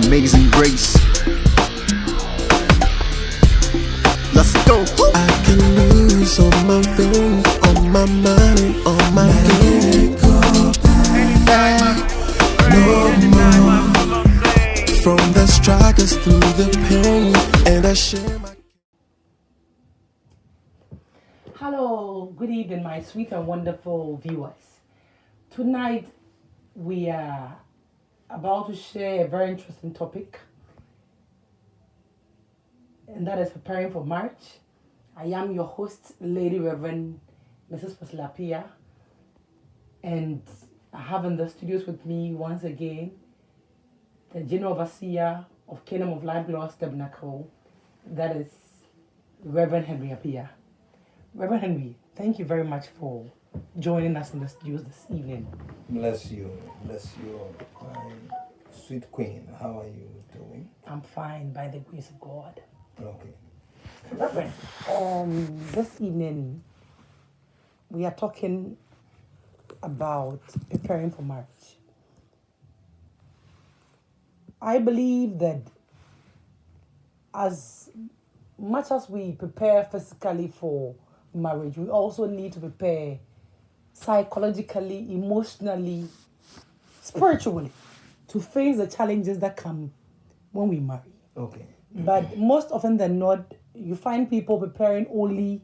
Amazing Grace. Let's go. I can lose all my fame, all my money, all my game. No more. From the struggles through the pain, and I share my. Hello, good evening, my sweet and wonderful viewers. Tonight we are about to share a very interesting topic, and that is preparing for marriage. I am your host, Lady Reverend Mrs. Appiah, and I have in the studios with me once again the General Overseer of Kingdom of Life Glorious Tabernacle, that is Reverend Henry Appiah. Reverend Henry, thank you very much for joining us in the studios this evening. Bless you, my sweet queen. How are you doing? I'm fine by the grace of God. Okay. Reverend, this evening we are talking about preparing for marriage. I believe that as much as we prepare physically for marriage, we also need to prepare psychologically, emotionally, spiritually to face the challenges that come when we marry. Okay. But most often than not, you find people preparing only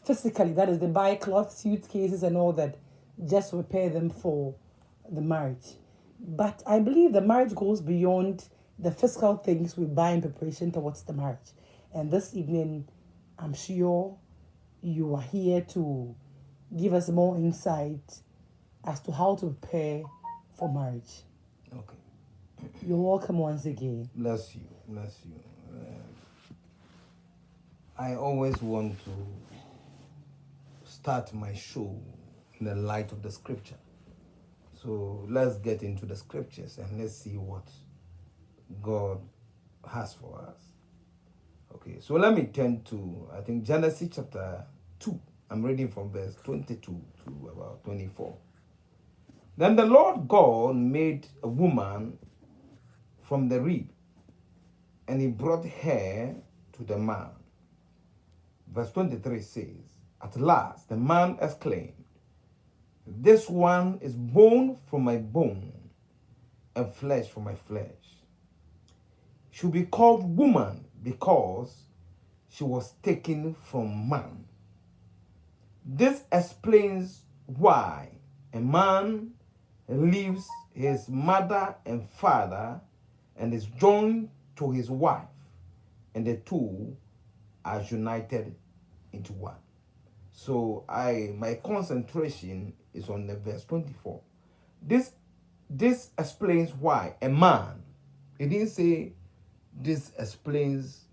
physically. That is, they buy cloth, suitcases, and all that just to prepare them for the marriage. But I believe the marriage goes beyond the physical things we buy in preparation towards the marriage. And this evening, I'm sure you are here to give us more insight as to how to prepare for marriage. Okay. You're welcome once again. Bless you. I always want to start my show in the light of the scripture. So let's get into the scriptures and let's see what God has for us. Okay, so let me turn to, I think, Genesis chapter 2. I'm reading from verse 22 to about 24. Then the Lord God made a woman from the rib, and he brought her to the man. Verse 23 says, at last the man exclaimed, this one is bone from my bone and flesh from my flesh. She will be called woman because she was taken from man. This explains why a man leaves his mother and father and is joined to his wife, and the two are united into one. So my concentration is on the verse 24. This explains why a man. It didn't say this explains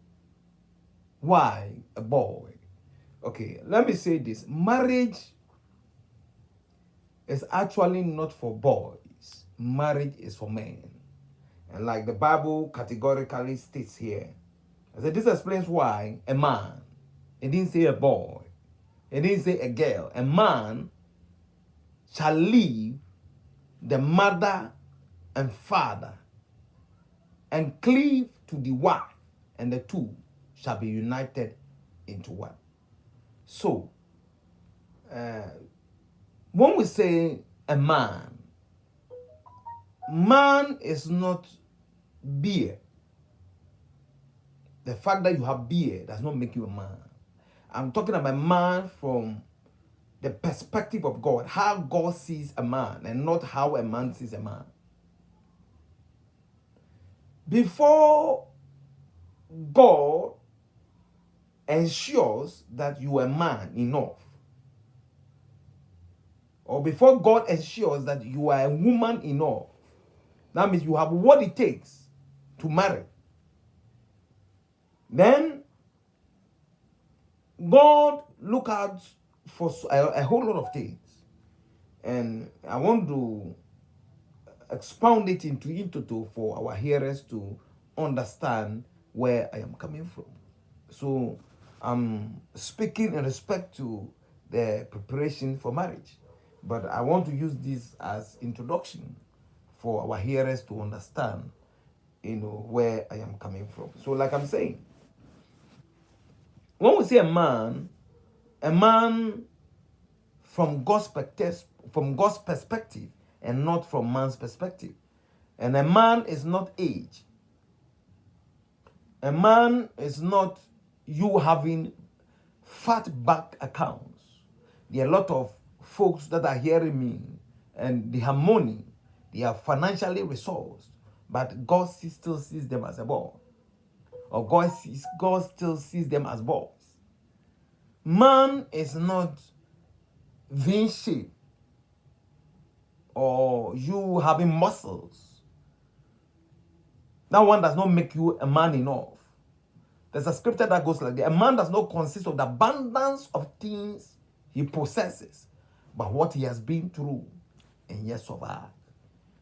why a boy. Okay, let me say this. Marriage is actually not for boys. Marriage is for men. And like the Bible categorically states here, I said this explains why a man. It didn't say a boy. It didn't say a girl. A man shall leave the mother and father and cleave to the wife, and the two shall be united into one. So, when we say a man is not beard. The fact that you have beard does not make you a man. I'm talking about a man from the perspective of God, how God sees a man, and not how a man sees a man. Before God ensures that you are a man enough, or before God ensures that you are a woman enough, that means you have what it takes to marry. Then God look out for a whole lot of things, and I want to expound it into for our hearers to understand where I am coming from. So I'm speaking in respect to the preparation for marriage, but I want to use this as introduction for our hearers to understand, where I am coming from. So, like I'm saying, when we say a man from God's perspective, and not from man's perspective. And a man is not age. A man is not you having fat bank accounts. There are a lot of folks that are hearing me, and they have money, they are financially resourced, but God still sees them as a boy, or God still sees them as boys. Man is not V shape, or you having muscles. That one does not make you a man enough. There's a scripture that goes like that. A man does not consist of the abundance of things he possesses, but what he has been through and yet survived.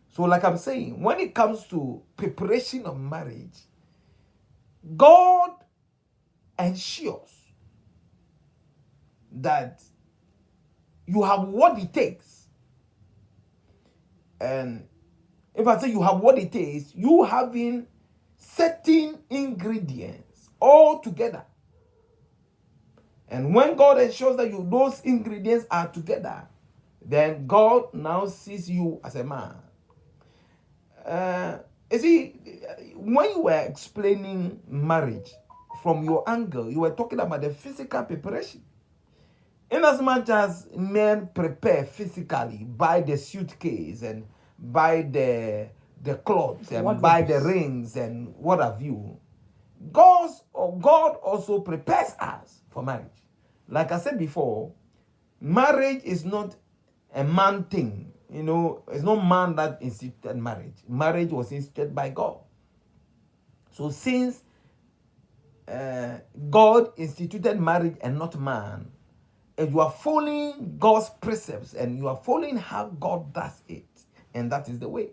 So, like I'm saying, when it comes to preparation of marriage, God ensures that you have what it takes. And if I say you have what it takes, you having certain ingredients all together. And when God ensures that those ingredients are together, then God now sees you as a man. You see, when you were explaining marriage from your angle, you were talking about the physical preparation. In as much as men prepare physically, buy the suitcase and buy the clothes and buy the rings and what have you, God also prepares us for marriage. Like I said before, marriage is not a man thing. It's not man that instituted marriage. Marriage was instituted by God. So since God instituted marriage and not man, if you are following God's precepts and you are following how God does it, and that is the way.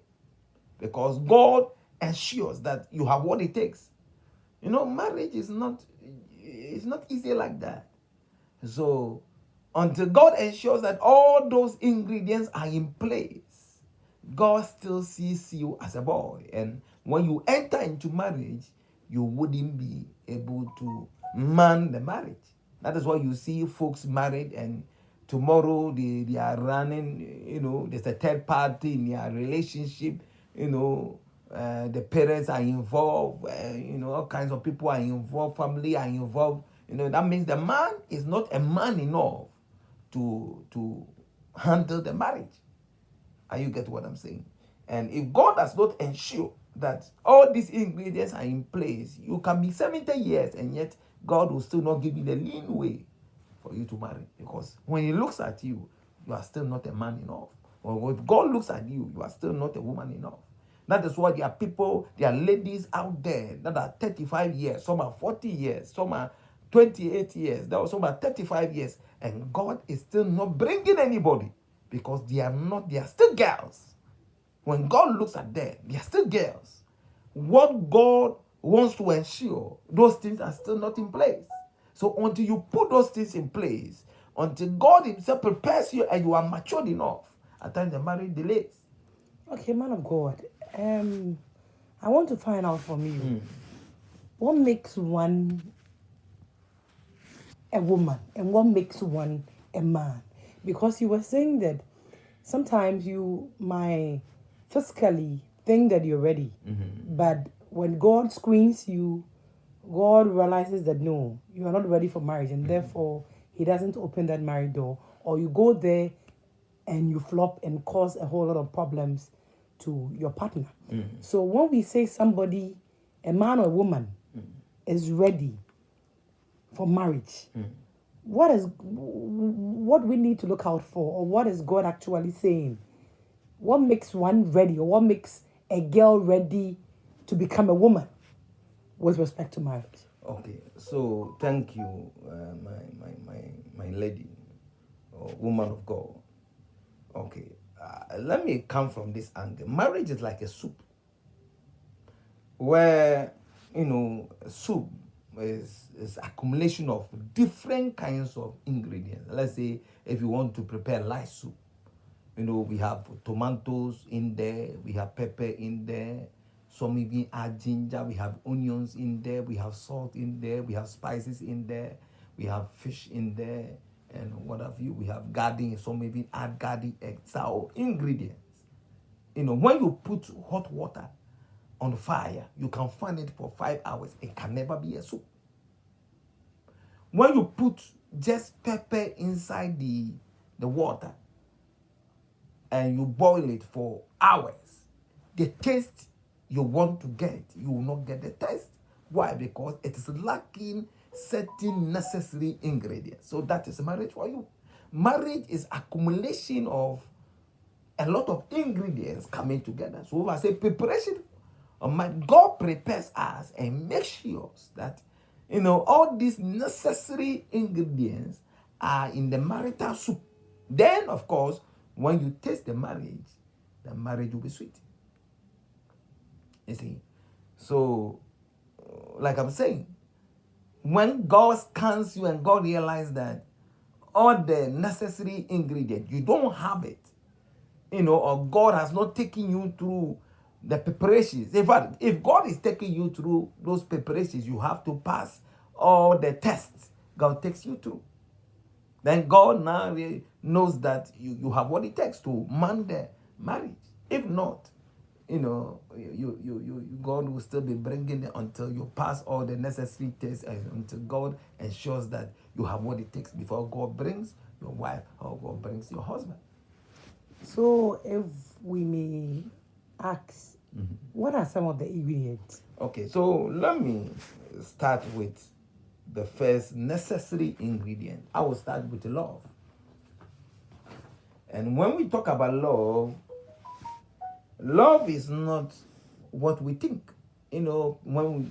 Because God ensures that you have what it takes. Marriage is not easy like that. So until God ensures that all those ingredients are in place, God still sees you as a boy. And when you enter into marriage, you wouldn't be able to man the marriage. That is why you see folks married and tomorrow they are running, there's a third party in their relationship, the parents are involved, all kinds of people are involved, family are involved. That means the man is not a man enough to handle the marriage. And you get what I'm saying? And if God does not ensure that all these ingredients are in place, you can be 70 years and yet God will still not give you the leeway for you to marry. Because when he looks at you, you are still not a man enough. Or if God looks at you, you are still not a woman enough. That is why there are people, there are ladies out there that are 35 years, some are 40 years, some are 28 years, some are 35 years, and God is still not bringing anybody because they are still girls. When God looks at them, they are still girls. What God wants to ensure, those things are still not in place. So until you put those things in place, until God himself prepares you and you are matured enough, at times the marriage delays. Okay, man of God, I want to find out from you, what makes one a woman and what makes one a man? Because you were saying that sometimes you might physically think that you're ready, but when God screens you, God realizes that no, you are not ready for marriage, and therefore he doesn't open that marriage door, or you go there and you flop and cause a whole lot of problems to your partner. So when we say somebody, a man or a woman, is ready for marriage, what we need to look out for, or what is God actually saying? What makes one ready, or what makes a girl ready to become a woman with respect to marriage? Okay, so thank you, my lady or woman of God. Okay, let me come from this angle. Marriage is like a soup, where soup is accumulation of different kinds of ingredients. Let's say if you want to prepare light soup, We have tomatoes in there, we have pepper in there, some even add ginger, we have onions in there, we have salt in there, we have spices in there, we have fish in there, and what have you, we have garden, some even add garden eggs. So ingredients. When you put hot water on fire, you can fan it for 5 hours. It can never be a soup. When you put just pepper inside the water and you boil it for hours, the taste you want to get, you will not get the taste. Why? Because it is lacking certain necessary ingredients. So that is marriage for you. Marriage is accumulation of a lot of ingredients coming together. So when I say preparation, God prepares us and makes sure that all these necessary ingredients are in the marital soup. Then, of course, when you taste the marriage will be sweet. You see? So, like I'm saying, when God scans you and God realizes that all the necessary ingredients, you don't have it, or God has not taken you through the preparations. In fact, if God is taking you through those preparations, you have to pass all the tests God takes you through. Then God now really knows that you have what it takes to man the marriage. If not, God will still be bringing it until you pass all the necessary tests, and until God ensures that you have what it takes before God brings your wife or God brings your husband. So, if we may ask, what are some of the ingredients? Okay, so let me start with the first necessary ingredient. I will start with love. And when we talk about love is not what we think. The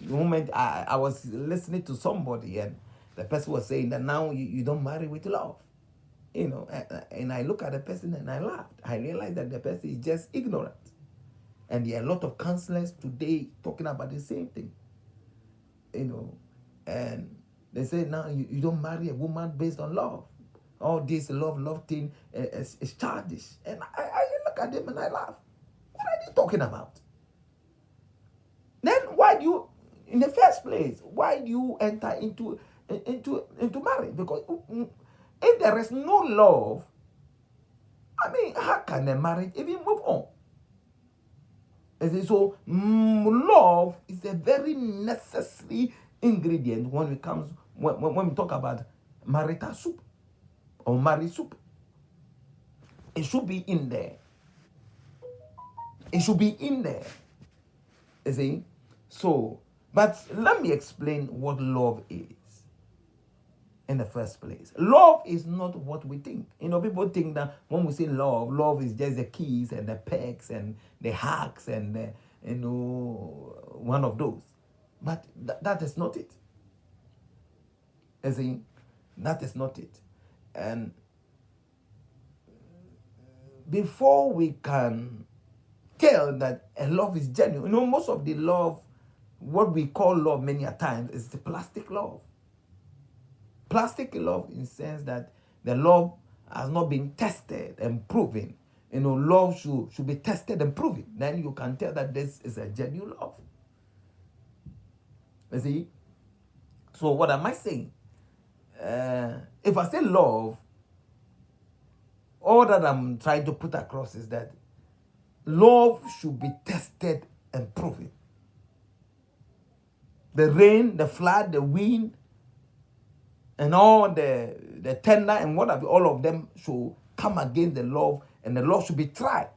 moment I was listening to somebody and the person was saying that now you don't marry with love. And I look at the person and I laughed. I realized that the person is just ignorant. And there are a lot of counselors today talking about the same thing. And they say now you don't marry a woman based on love. All this love thing is childish. And I look at them and I laugh. What are they talking about? Then why do you, in the first place, why do you enter into marriage? Because if there is no love, how can a marriage even move on? So love is a very necessary ingredient when we talk about marital soup or marriage soup. It should be in there. It should be in there. You see? So, but let me explain what love is in the first place. Love is not what we think. People think that when we say love is just the keys and the pegs and the hugs and one of those. But that is not it. You see? That is not it. And before we can tell that a love is genuine, most of the love, what we call love many a times, is the plastic love. Plastic love in the sense that the love has not been tested and proven. Love should be tested and proven. Then you can tell that this is a genuine love. You see? So what am I saying? If I say love, all that I'm trying to put across is that love should be tested and proven. The rain, the flood, the wind, and all the tender and whatever, all of them should come against the love, and the love should be tried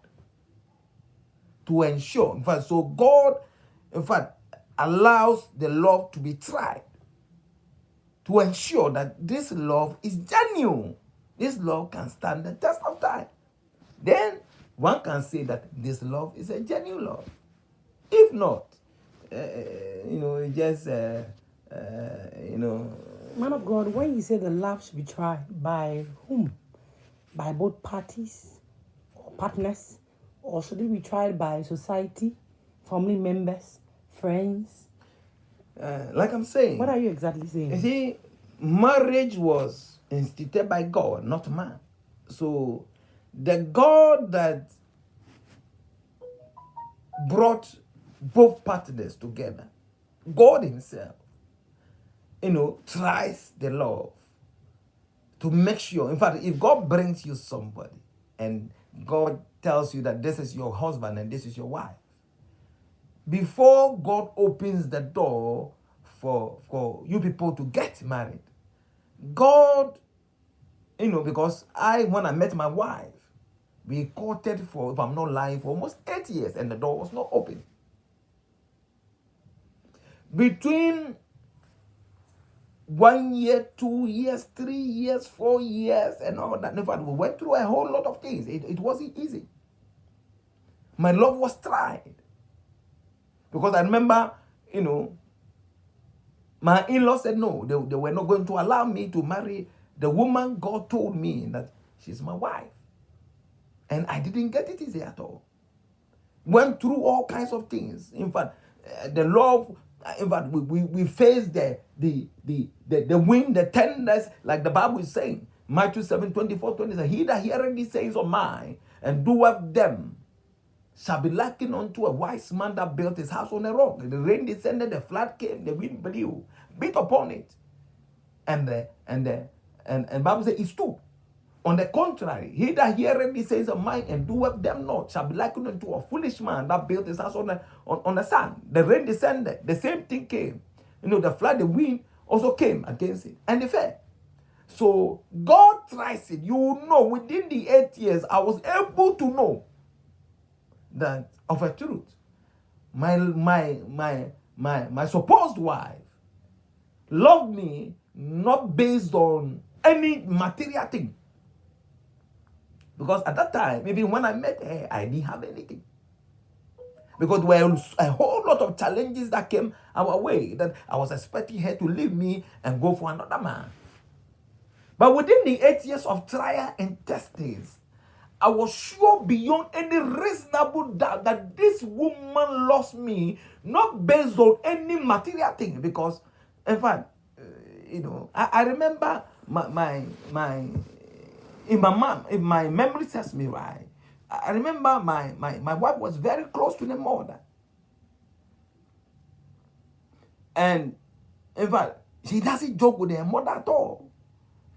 to ensure. In fact, so God, allows the love to be tried to ensure that this love is genuine. This love can stand the test of time. Then one can say that this love is a genuine love. If not, Man of God, when you say the love should be tried, by whom? By both parties or partners? Or should it be tried by society, family members, friends? Like I'm saying. What are you exactly saying? You see, marriage was instituted by God, not man. So the God that brought both partners together, God himself, tries the love to make sure. In fact, if God brings you somebody and God tells you that this is your husband and this is your wife, before God opens the door for you people to get married, God, because when I met my wife, we courted for, if I'm not lying, for almost 8 years and the door was not open. Between 1 year, 2 years, 3 years, 4 years, and all that, in fact, we went through a whole lot of things. It wasn't easy. My love was tried. Because I remember, my in-laws said no, they were not going to allow me to marry the woman God told me that she's my wife. And I didn't get it easy at all. Went through all kinds of things. In fact, the love, in fact, we faced the wind, the tenderness, like the Bible is saying. Matthew 7:24-20, he that heareth these sayings of mine and doeth them shall be likened unto a wise man that built his house on a rock. The rain descended, the flood came, the wind blew, beat upon it. And Bible says it stood. On the contrary, he that heareth these sayings of mine and doeth them not shall be likened unto a foolish man that built his house on the sand. The rain descended, the same thing came. The flood, the wind also came against it, and they fell. So God tries it. Within the 8 years, I was able to know that of a truth, my supposed wife loved me not based on any material thing. Because at that time, even when I met her, I didn't have anything. Because there were a whole lot of challenges that came our way, that I was expecting her to leave me and go for another man. But within the 8 years of trial and testings, I was sure beyond any reasonable doubt that this woman loves me, not based on any material thing. Because, in fact, I remember if my memory serves me right, I remember my wife was very close to the mother. And, in fact, she doesn't joke with her mother at all.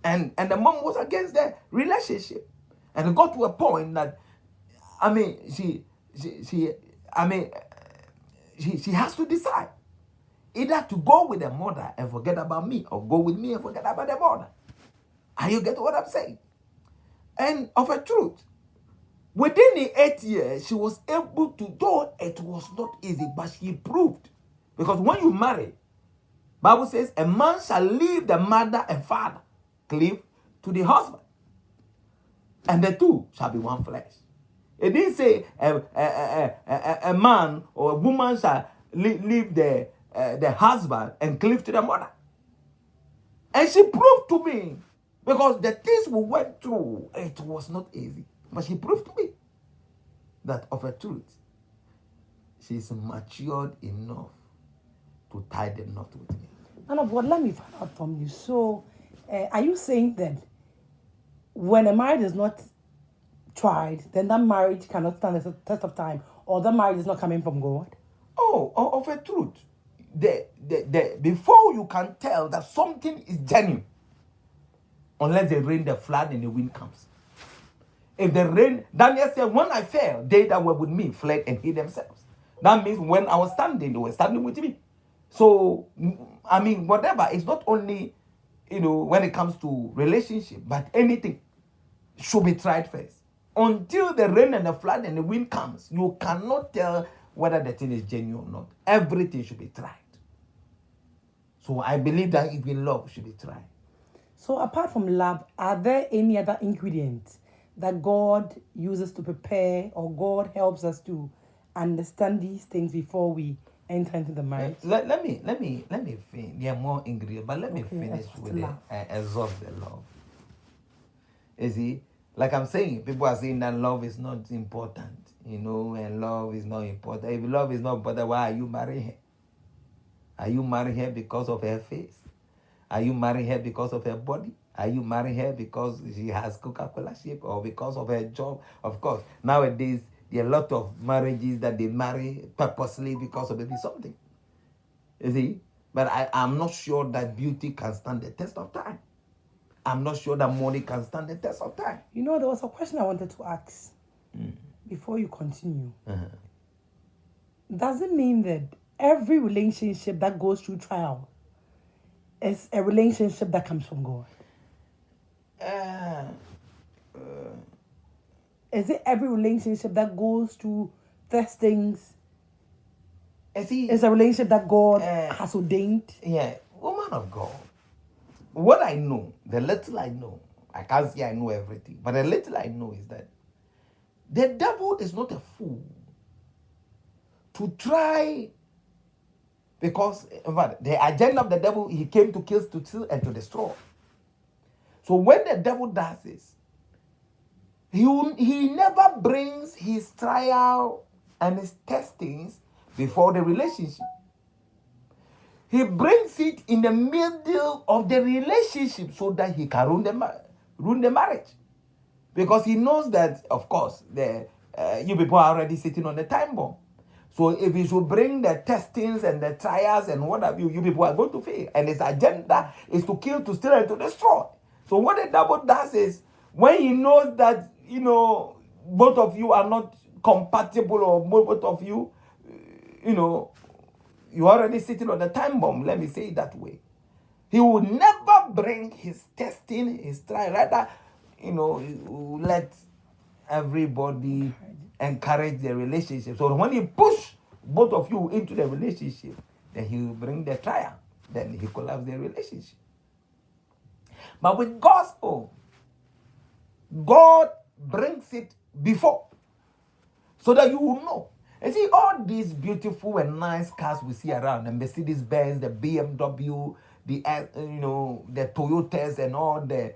And the mom was against the relationship. And it got to a point that, she has to decide either to go with the mother and forget about me, or go with me and forget about the mother. Are you getting what I'm saying? And of a truth, within the 8 years, she was able to do it. Was not easy, but she proved. Because when you marry, Bible says a man shall leave the mother and father, cleave to the husband, and the two shall be one flesh. It didn't say a man or a woman shall leave the husband and cleave to the mother. And she proved to me, because the things we went through, it was not easy. But she proved to me that of a truth, she is matured enough to tie the knot with me. Man of God, let me find out from you. So, are you saying that when a marriage is not tried, then that marriage cannot stand the test of time, or that marriage is not coming from God? Oh, of a truth. Before you can tell that something is genuine, unless the rain, the flood, and the wind comes. If the rain, Daniel said, when I fell, they that were with me fled and hid themselves. That means when I was standing, they were standing with me. So, whatever, it's not only, when it comes to relationship, but anything should be tried first. Until the rain and the flood and the wind comes, you cannot tell whether the thing is genuine or not. Everything should be tried. So I believe that even love should be tried. So apart from love, are there any other ingredients that God uses to prepare, or God helps us to understand these things before we enter into the marriage? Let me finish. There are more ingredients, but let me finish with the exhaust the love. You see, like I'm saying, people are saying that love is not important, and love is not important. If love is not important, why are you marrying her? Are you marrying her because of her face? Are you marrying her because of her body? Are you marrying her because she has Coca-Cola shape or because of her job? Of course, nowadays there are a lot of marriages that they marry purposely because of maybe something. You see? But I'm not sure that beauty can stand the test of time. I'm not sure that money can stand the test of time. You know, there was a question I wanted to ask before you continue. Does it mean that every relationship that goes through trial is a relationship that comes from God? Is it every relationship that goes through testings is a relationship that God has ordained? Yeah, woman of God. What I know, the little I know, I can't say I know everything, but the little I know is that the devil is not a fool to try, because in fact, the agenda of the devil, he came to kill, to steal, and to destroy. So when the devil does this, he never brings his trial and his testings before the relationship. He brings it in the middle of the relationship so that he can ruin the marriage. Because he knows that, of course, you people are already sitting on the time bomb. So if he should bring the testings and the trials and what have you, you people are going to fail. And his agenda is to kill, to steal, and to destroy. So what the devil does is, when he knows that, both of you are not compatible, or both of you, you're already sitting on the time bomb, let me say it that way. He will never bring his testing, his trial. Rather, he will let everybody encourage the relationship. So when he push both of you into the relationship, then he will bring the trial. Then he collapse the relationship. But with God's own, God brings it before, so that you will know. And see, all these beautiful and nice cars we see around, the Mercedes-Benz, the BMW, the Toyotas, and all the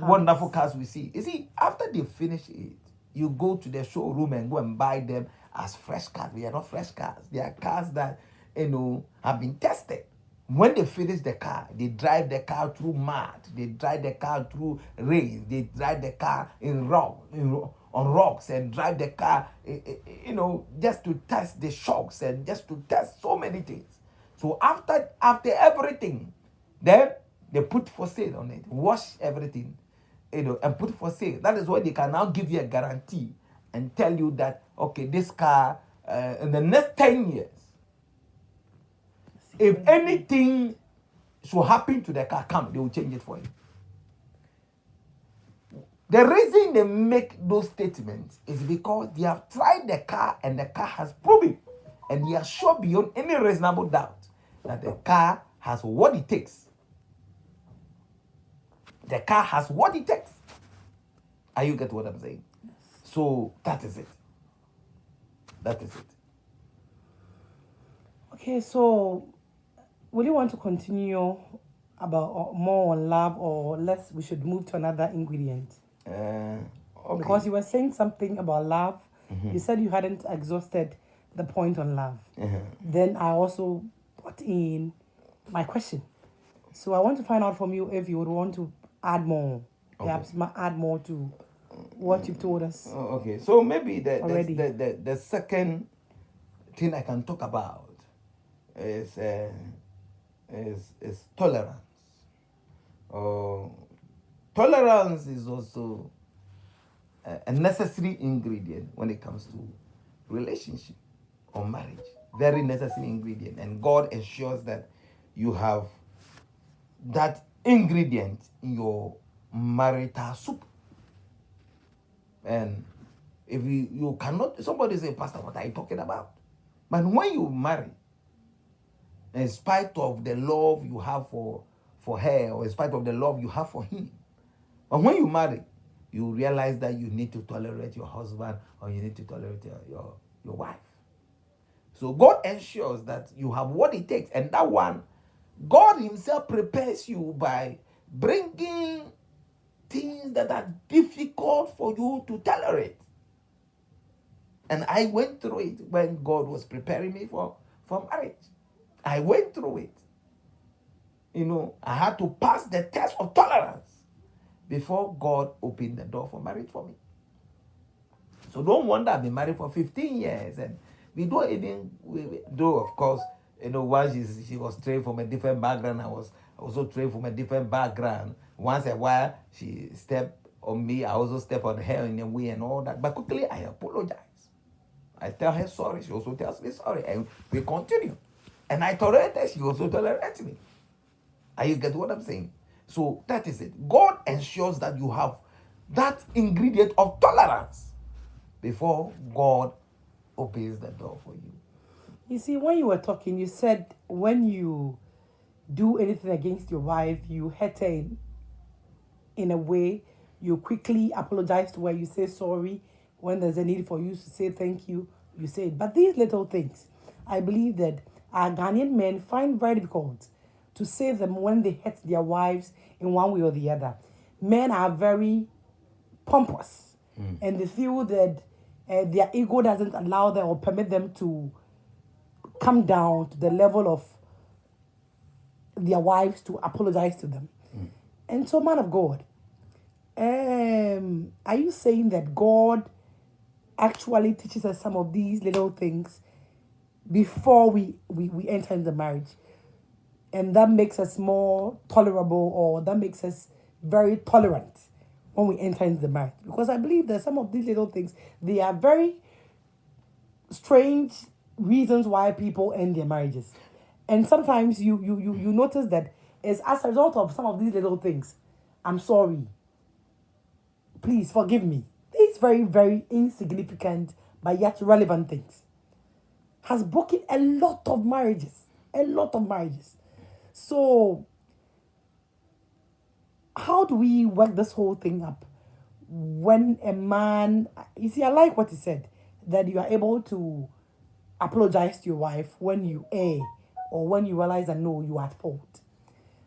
wonderful cars we see. You see, after they finish it, you go to the showroom and go and buy them as fresh cars. They are not fresh cars. They are cars that, have been tested. When they finish the car, they drive the car through mud. They drive the car through rain. They drive the car on rocks, and drive the car, just to test the shocks and just to test so many things. So after everything, then they put for sale on it, wash everything, and put for sale. That is why they can now give you a guarantee and tell you that, okay, this car, in the next 10 years, if anything should happen to the car, they will change it for you. The reason they make those statements is because they have tried the car and the car has proven, and they are sure beyond any reasonable doubt that the car has what it takes. The car has what it takes. Are you get what I'm saying? Yes. So that is it. That is it. Okay, so will you want to continue about more on love, or we should move to another ingredient? Okay. Because you were saying something about love. You said you hadn't exhausted the point on love. Then I also put in my question. So I want to find out from you if you would want to add more. Perhaps add more to what you've told us. Okay. So maybe the second thing I can talk about is tolerance. Tolerance is also a necessary ingredient when it comes to relationship or marriage. Very necessary ingredient. And God ensures that you have that ingredient in your marital soup. And if you cannot, somebody say, Pastor, what are you talking about? But when you marry, in spite of the love you have for her, or in spite of the love you have for him, but when you marry, you realize that you need to tolerate your husband, or you need to tolerate your wife. So God ensures that you have what it takes. And that one, God himself prepares you by bringing things that are difficult for you to tolerate. And I went through it when God was preparing me for marriage. I went through it. I had to pass the test of tolerance before God opened the door for marriage for me. So don't wonder I've been married for 15 years and we don't even, though of course, once she was trained from a different background, I was also trained from a different background. Once a while, she stepped on me, I also step on her in a way and all that. But quickly, I apologize. I tell her sorry, she also tells me sorry, and we continue. And I tolerate her, she also tolerates me. Are you get what I'm saying? So that is it. God ensures that you have that ingredient of tolerance before God opens the door for you. You see, when you were talking, you said when you do anything against your wife, you hurt her in a way, you quickly apologize to her, you say sorry. When there's a need for you to say thank you, you say it. But these little things, I believe that our Ghanaian men find very difficult to say them when they hurt their wives in one way or the other. Men are very pompous and they feel that their ego doesn't allow them or permit them to come down to the level of their wives to apologize to them. And so, man of God, are you saying that God actually teaches us some of these little things before we enter into marriage? And that makes us more tolerable, or that makes us very tolerant when we enter into the marriage? Because I believe that some of these little things, they are very strange reasons why people end their marriages. And sometimes you notice that it's as a result of some of these little things. I'm sorry. Please forgive me. These very, very insignificant but yet relevant things has broken a lot of marriages. A lot of marriages. So, how do we work this whole thing up? When a man, you see, I like what he said, that you are able to apologize to your wife when you err or when you realize that no, you are at fault.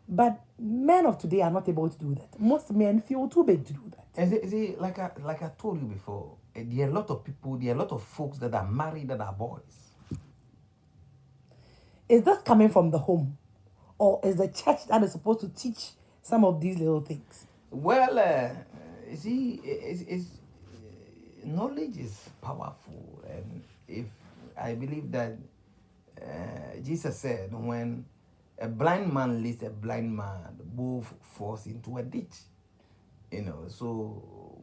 But men of today are not able to do that. Most men feel too big to do that. And see, like I told you before, there are a lot of people, there are a lot of folks that are married that are boys. Is this coming from the home? Or is the church that is supposed to teach some of these little things? Well, see, knowledge is powerful, and if I believe that Jesus said, when a blind man leads a blind man, both falls into a ditch. So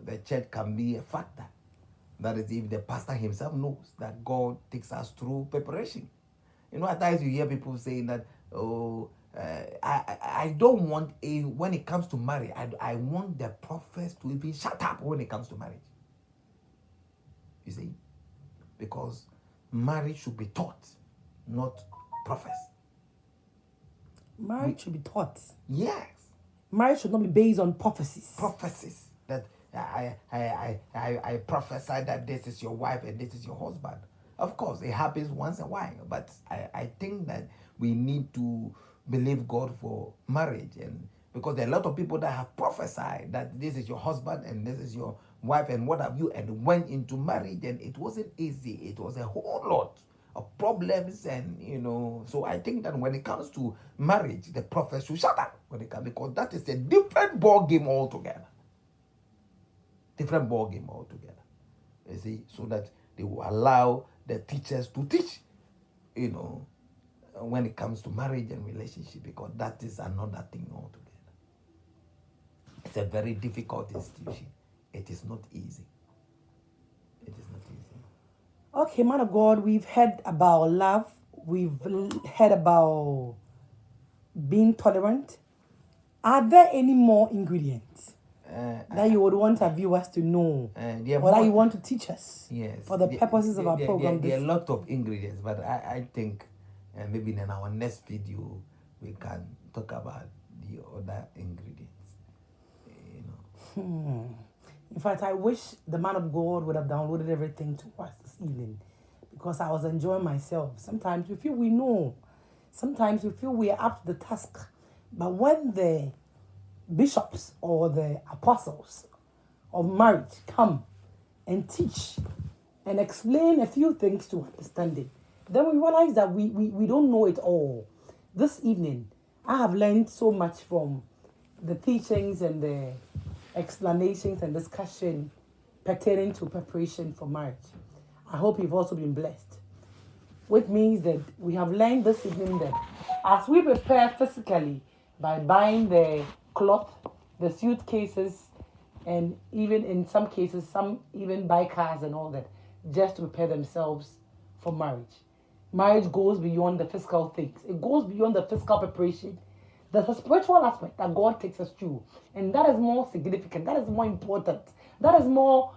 the church can be a factor. That is, if the pastor himself knows that God takes us through preparation. At times you hear people saying that, I don't want when it comes to marriage, I want the prophets to even shut up when it comes to marriage. You see? Because marriage should be taught, not prophets. Marriage should be taught. Yes. Marriage should not be based on prophecies. Prophecies that I prophesy that this is your wife and this is your husband. Of course, it happens once in a while, but I think that we need to believe God for marriage, and because there are a lot of people that have prophesied that this is your husband and this is your wife and what have you, and went into marriage and it wasn't easy. It was a whole lot of problems, and so I think that when it comes to marriage, the prophets should shut up when it comes, because that is a different ball game altogether. Different ball game altogether. You see, so that they will allow the teachers to teach, when it comes to marriage and relationship, because that is another thing altogether. It's a very difficult institution. It is not easy. It is not easy. Okay, man of God, we've heard about love. We've heard about being tolerant. Are there any more ingredients that you would want our viewers to know, or that you want to teach us? Yes. For the purposes of our program. There are a lot of ingredients, but I think maybe in our next video we can talk about the other ingredients. In fact, I wish the man of God would have downloaded everything to us this evening, because I was enjoying myself. Sometimes we feel we know. Sometimes we feel we are up to the task. But when the bishops or the apostles of marriage come and teach and explain a few things to understand it, then we realize that we don't know it all. This evening, I have learned so much from the teachings and the explanations and discussion pertaining to preparation for marriage. I hope you've also been blessed. Which means that we have learned this evening that as we prepare physically by buying the cloth, the suitcases, and even in some cases, some even buy cars and all that, just to prepare themselves for marriage. Marriage goes beyond the physical things. It goes beyond the physical preparation. There's a spiritual aspect that God takes us through. And that is more significant. That is more important. That is more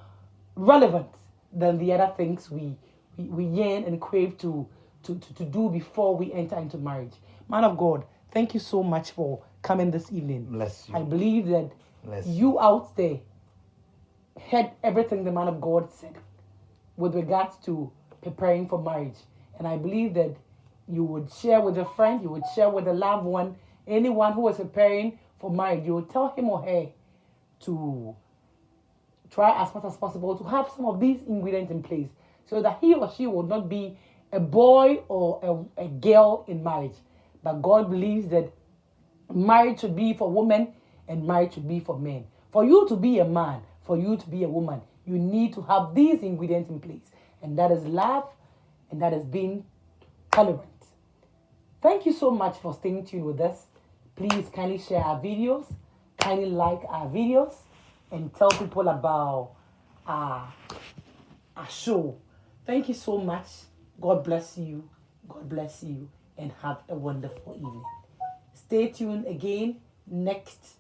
relevant than the other things we yearn and crave to do before we enter into marriage. Man of God, thank you so much for coming this evening. Bless you. I believe that Bless you out there heard everything the man of God said with regards to preparing for marriage. And I believe that you would share with a friend, you would share with a loved one, anyone who is preparing for marriage. You would tell him or her to try as much as possible to have some of these ingredients in place so that he or she would not be a boy or a girl in marriage. But God believes that marriage should be for women and marriage should be for men. For you to be a man, for you to be a woman, you need to have these ingredients in place. And that is love, and that is being tolerant. Thank you so much for staying tuned with us. Please kindly share our videos, kindly like our videos, and tell people about our show. Thank you so much. God bless you. God bless you. And have a wonderful evening. Stay tuned again next